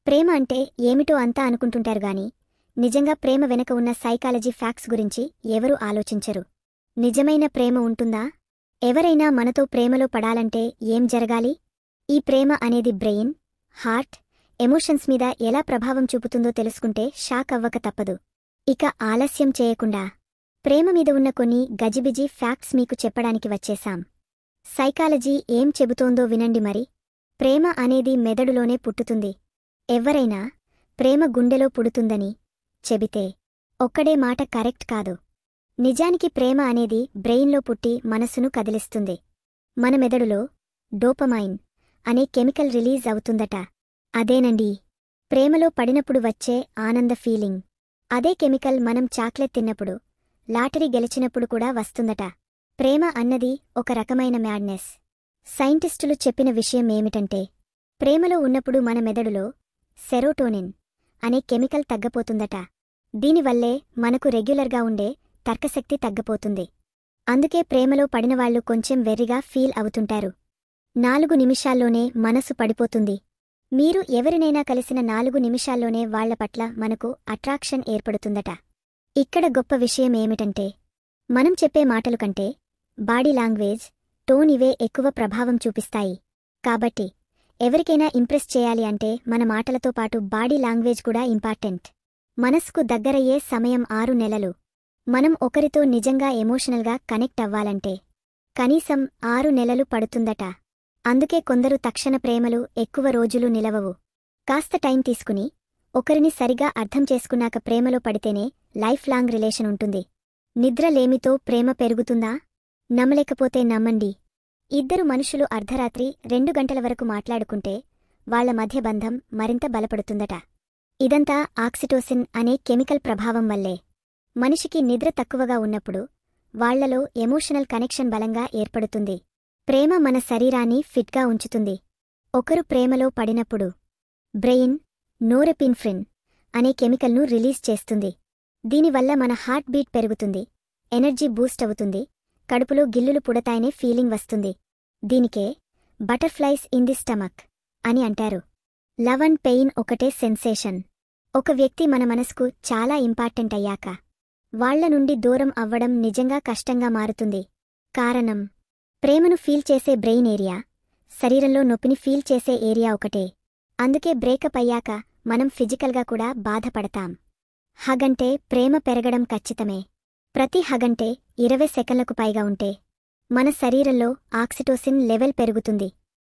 ప్రేమ అంటే ఏమిటో అంతా అనుకుంటుంటారు గాని నిజంగా ప్రేమ వెనక ఉన్న సైకాలజీ ఫ్యాక్ట్స్ గురించి ఎవరూ ఆలోచించరు. నిజమైన ప్రేమ ఉంటుందా? ఎవరైనా మనతో ప్రేమలో పడాలంటే ఏం జరగాలి? ఈ ప్రేమ అనేది బ్రెయిన్, హార్ట్, ఎమోషన్స్ మీద ఎలా ప్రభావం చూపుతుందో తెలుసుకుంటే షాక్ అవ్వక తప్పదు. ఇక ఆలస్యం చేయకుండా ప్రేమ మీద ఉన్న కొన్ని గజిబిజి ఫ్యాక్ట్స్ మీకు చెప్పడానికి వచ్చేశాం. సైకాలజీ ఏం చెబుతోందో వినండి మరి. ప్రేమ అనేది మెదడులోనే పుట్టుతుంది. ఎవ్వరైనా ప్రేమ గుండెలో పుడుతుందని చెబితే ఒక్కడే మాట కరెక్ట్ కాదు. నిజానికి ప్రేమ అనేది బ్రెయిన్లో పుట్టి మనసును కదిలిస్తుంది. మన మెదడులో డోపమైన్ అనే కెమికల్ రిలీజ్ అవుతుందట. అదేనండి ప్రేమలో పడినప్పుడు వచ్చే ఆనంద ఫీలింగ్. అదే కెమికల్ మనం చాక్లెట్ తిన్నప్పుడు, లాటరీ గెలిచినప్పుడు కూడా వస్తుందట. ప్రేమ అన్నది ఒక రకమైన మ్యాడ్నెస్. సైంటిస్టులు చెప్పిన విషయం ఏమిటంటే ప్రేమలో ఉన్నప్పుడు మన మెదడులో సెరోటోనిన్ అనే కెమికల్ తగ్గపోతుందట. దీనివల్లే మనకు రెగ్యులర్గా ఉండే తర్కశక్తి తగ్గపోతుంది. అందుకే ప్రేమలో పడినవాళ్లు కొంచెం వెర్రిగా ఫీల్ అవుతుంటారు. 4 నిమిషాల్లోనే మనసు పడిపోతుంది. మీరు ఎవరినైనా కలిసిన 4 నిమిషాల్లోనే వాళ్ల పట్ల మనకు అట్రాక్షన్ ఏర్పడుతుందట. ఇక్కడ గొప్ప విషయం ఏమిటంటే మనం చెప్పే మాటలు కంటే బాడీ లాంగ్వేజ్, టోన్ ఇవే ఎక్కువ ప్రభావం చూపిస్తాయి. కాబట్టి ఎవరికైనా ఇంప్రెస్ చేయాలి అంటే మన మాటలతో పాటు బాడీ లాంగ్వేజ్ కూడా ఇంపార్టెంట్. మనసుకు దగ్గరయ్యే సమయం 6 నెలలు. మనం ఒకరితో నిజంగా ఎమోషనల్గా కనెక్ట్ అవ్వాలంటే కనీసం 6 నెలలు పడుతుందట. అందుకే కొందరు తక్షణ ప్రేమలు ఎక్కువ రోజులు నిలవవు. కాస్త టైం తీసుకుని ఒకరిని సరిగా అర్థం చేసుకున్నాక ప్రేమలో పడితేనే లైఫ్ లాంగ్ రిలేషన్ ఉంటుంది. నిద్రలేమితో ప్రేమ పెరుగుతుందా? నమ్మలేకపోతే నమ్మండి. ఇద్దరు మనుషులు అర్ధరాత్రి 2 గంటల వరకు మాట్లాడుకుంటే వాళ్ల మధ్య బంధం మరింత బలపడుతుందట. ఇదంతా ఆక్సిటోసిన్ అనే కెమికల్ ప్రభావం వల్లే. మనిషికి నిద్ర తక్కువగా ఉన్నప్పుడు వాళ్లలో ఎమోషనల్ కనెక్షన్ బలంగా ఏర్పడుతుంది. ప్రేమ మన శరీరాన్ని ఫిట్గా ఉంచుతుంది. ఒకరు ప్రేమలో పడినప్పుడు బ్రెయిన్ నోరెపిన్ఫ్రిన్ అనే కెమికల్ను రిలీజ్ చేస్తుంది. దీనివల్ల మన హార్ట్ బీట్ పెరుగుతుంది, ఎనర్జీ బూస్ట్ అవుతుంది, కడుపులో గిల్లులు పుడతాయనే ఫీలింగ్ వస్తుంది. దీనికే బటర్ఫ్లైస్ ఇన్ ది స్టమక్ అని అంటారు. లవ్ అండ్ పెయిన్ ఒకటే సెన్సేషన్. ఒక వ్యక్తి మన మనసుకు చాలా ఇంపార్టెంట్ అయ్యాక వాళ్ల నుండి దూరం అవ్వడం నిజంగా కష్టంగా మారుతుంది. కారణం ప్రేమను ఫీల్ చేసే బ్రెయిన్ ఏరియా, శరీరంలో నొప్పిని ఫీల్ చేసే ఏరియా ఒకటే. అందుకే బ్రేకప్ అయ్యాక మనం ఫిజికల్గా కూడా బాధపడతాం. హగంటే ప్రేమ పెరగడం ఖచ్చితమే. ప్రతి హగంటే 20 సెకన్లకు పైగా ఉంటే మన శరీరంలో ఆక్సిటోసిన్ లెవెల్ పెరుగుతుంది.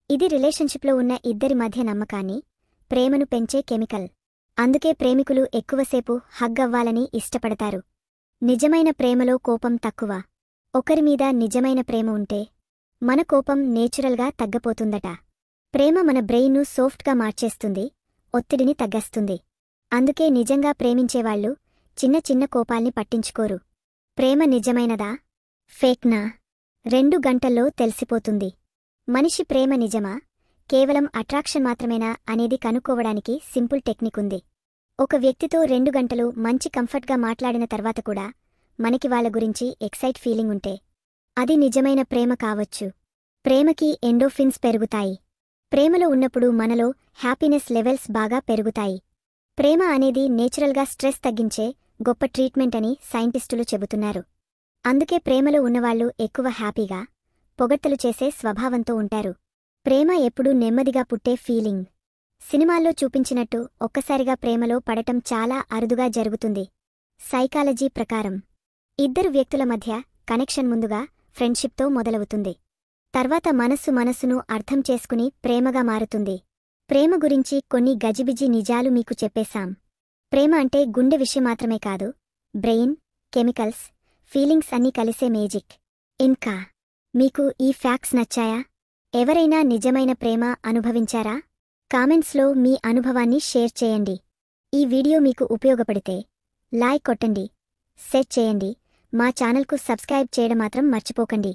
ఇది రిలేషన్షిప్లో ఉన్న ఇద్దరి మధ్య నమ్మకాన్ని, ప్రేమను పెంచే కెమికల్. అందుకే ప్రేమికులు ఎక్కువసేపు హగ్ అవ్వాలని ఇష్టపడతారు. నిజమైన ప్రేమలో కోపం తక్కువ. ఒకరిమీద నిజమైన ప్రేమ ఉంటే మన కోపం నేచురల్గా తగ్గపోతుందట. ప్రేమ మన బ్రెయిన్ను సాఫ్ట్గా మార్చేస్తుంది, ఒత్తిడిని తగ్గస్తుంది. అందుకే నిజంగా ప్రేమించేవాళ్లు చిన్న చిన్న కోపాల్ని పట్టించుకోరు. ప్రేమ నిజమైనదా, ఫేక్నా 2 గంటల్లో తెలిసిపోతుంది. మనిషి ప్రేమ నిజమా, కేవలం అట్రాక్షన్ మాత్రమేనా అనేది కనుక్కోవడానికి సింపుల్ టెక్నిక్ ఉంది. ఒక వ్యక్తితో 2 గంటలు మంచి కంఫర్ట్గా మాట్లాడిన తర్వాత కూడా మనకి వాళ్ల గురించి ఎక్సైట్ ఫీలింగ్ ఉంటే అది నిజమైన ప్రేమ కావచ్చు. ప్రేమకి ఎండోఫిన్స్ పెరుగుతాయి. ప్రేమలో ఉన్నప్పుడు మనలో హ్యాపీనెస్ లెవెల్స్ బాగా పెరుగుతాయి. ప్రేమ అనేది నేచురల్గా స్ట్రెస్ తగ్గించే గొప్ప ట్రీట్మెంట్ అని సైంటిస్టులు చెబుతున్నారు. అందుకే ప్రేమలో ఉన్నవాళ్లు ఎక్కువ హ్యాపీగా, పొగడ్తలు చేసే స్వభావంతో ఉంటారు. ప్రేమ ఎప్పుడూ నెమ్మదిగా పుట్టే ఫీలింగ్. సినిమాల్లో చూపించినట్టు ఒక్కసారిగా ప్రేమలో పడటం చాలా అరుదుగా జరుగుతుంది. సైకాలజీ ప్రకారం ఇద్దరు వ్యక్తుల మధ్య కనెక్షన్ ముందుగా ఫ్రెండ్షిప్తో మొదలవుతుంది. తర్వాత మనసును అర్థం చేసుకుని ప్రేమగా మారుతుంది. ప్రేమ గురించి కొన్ని గజిబిజి నిజాలు మీకు చెప్పేశాం. ప్రేమ అంటే గుండె విషయం మాత్రమే కాదు, బ్రెయిన్, కెమికల్స్, ఫీలింగ్స్ అన్నీ కలిసే మేజిక్. ఇంకా మీకు ఈ ఫ్యాక్ట్స్ నచ్చాయా? ఎవరైనా నిజమైన ప్రేమ అనుభవించారా? కామెంట్స్లో మీ అనుభవాన్ని షేర్ చేయండి. ఈ వీడియో మీకు ఉపయోగపడితే లైక్ కొట్టండి, షేర్ చేయండి. మా ఛానల్కు సబ్స్క్రైబ్ చేయడం మాత్రం మర్చిపోకండి.